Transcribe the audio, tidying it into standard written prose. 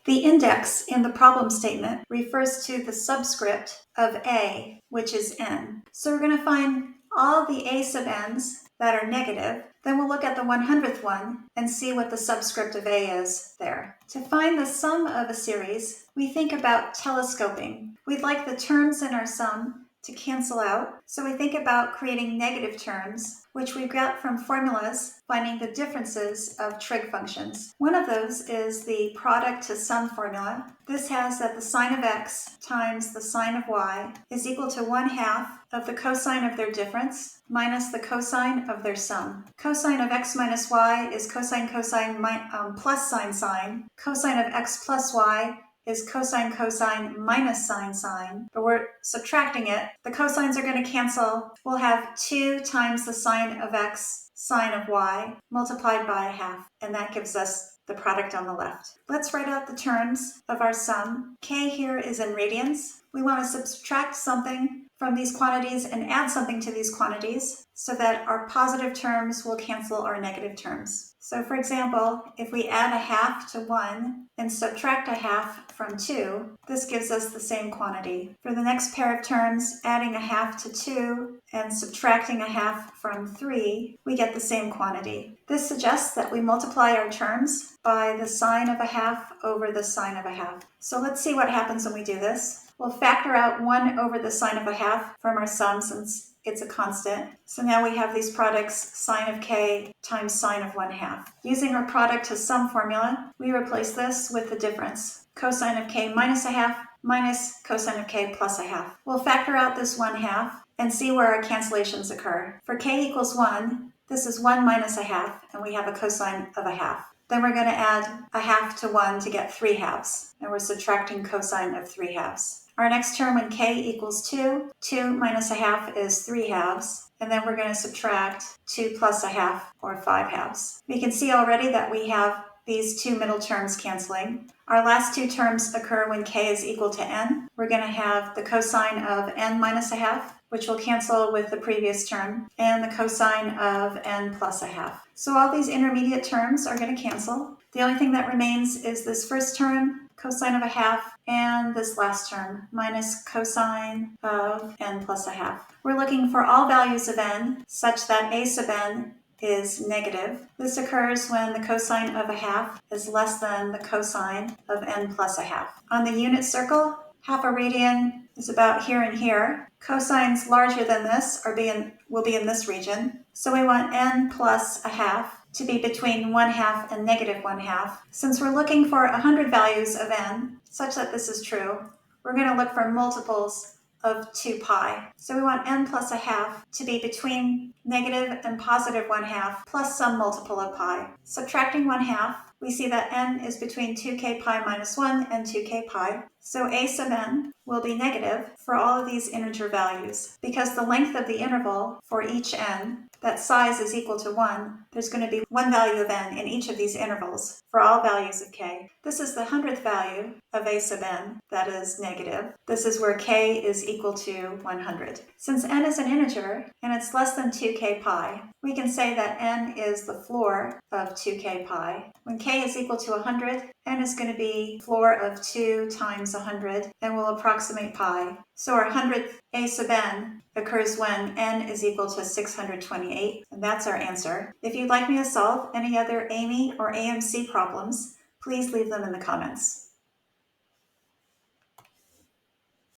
The index in the problem statement refers to the subscript of A, which is n. So we're going to find all the A sub n's that are negative. Then we'll look at the 100th one and see what the subscript of A is there. To find the sum of a series, we think about telescoping. We'd like the terms in our sum to cancel out, so we think about creating negative terms, which we got from formulas finding the differences of trig functions. One of those is the product to sum formula. This has that the sine of x times the sine of y is equal to 1/2 of the cosine of their difference minus the cosine of their sum. Cosine of x minus y is cosine plus sine sine. Cosine of x plus y is cosine minus sine, but we're subtracting it. The cosines are going to cancel. We'll have 2 times the sine of x sine of y multiplied by 1/2, and that gives us the product on the left. Let's write out the terms of our sum. K here is in radians. We want to subtract something from these quantities and add something to these quantities so that our positive terms will cancel our negative terms. So for example, if we add 1/2 to 1 and subtract 1/2 from 2, this gives us the same quantity. For the next pair of terms, adding 1/2 to 2 and subtracting 1/2 from 3, we get the same quantity. This suggests that we multiply our terms by the sine of 1/2 over the sine of 1/2. So let's see what happens when we do this. We'll factor out 1 over the sine of 1/2 from our sum since it's a constant. So now we have these products sine of k times sine of 1/2. Using our product to sum formula, we replace this with the difference. Cosine of k minus 1/2 minus cosine of k plus 1/2. We'll factor out this 1/2 and see where our cancellations occur. For k equals 1, this is 1 minus 1/2, and we have a cosine of 1/2. Then we're going to add 1/2 to 1 to get 3/2, and we're subtracting cosine of 3/2. Our next term when k equals 2, 2 minus 1/2 is 3/2, and then we're going to subtract 2 plus 1/2, or 5/2. We can see already that we have these two middle terms canceling. Our last two terms occur when k is equal to n. We're going to have the cosine of n minus 1/2, which will cancel with the previous term, and the cosine of n plus 1/2. So all these intermediate terms are going to cancel. The only thing that remains is this first term, cosine of 1/2, and this last term, minus cosine of n plus 1/2. We're looking for all values of n such that a sub n is negative. This occurs when the cosine of 1/2 is less than the cosine of n plus 1/2. On the unit circle, half a radian is about here and here. Cosines larger than this will be in this region. So we want n plus 1/2 to be between 1/2 and negative 1/2. Since we're looking for 100 values of n, such that this is true, we're going to look for multiples of 2 pi. So we want n plus 1/2 to be between negative and positive 1/2 plus some multiple of pi. Subtracting 1/2, we see that n is between 2k pi minus 1 and 2k pi. So a sub n will be negative for all of these integer values. Because the length of the interval for each n, that size is equal to 1, there's going to be one value of n in each of these intervals for all values of k. This is the 100th value of a sub n that is negative. This is where k is equal to 100. Since n is an integer and it's less than 2k pi, we can say that n is the floor of 2k pi. When k is equal to 100, n is going to be floor of 2 times 100 and will approximate pi. So our 100th a sub n occurs when n is equal to 628, and that's our answer. If you'd like me to solve any other AIME or AMC problems, please leave them in the comments.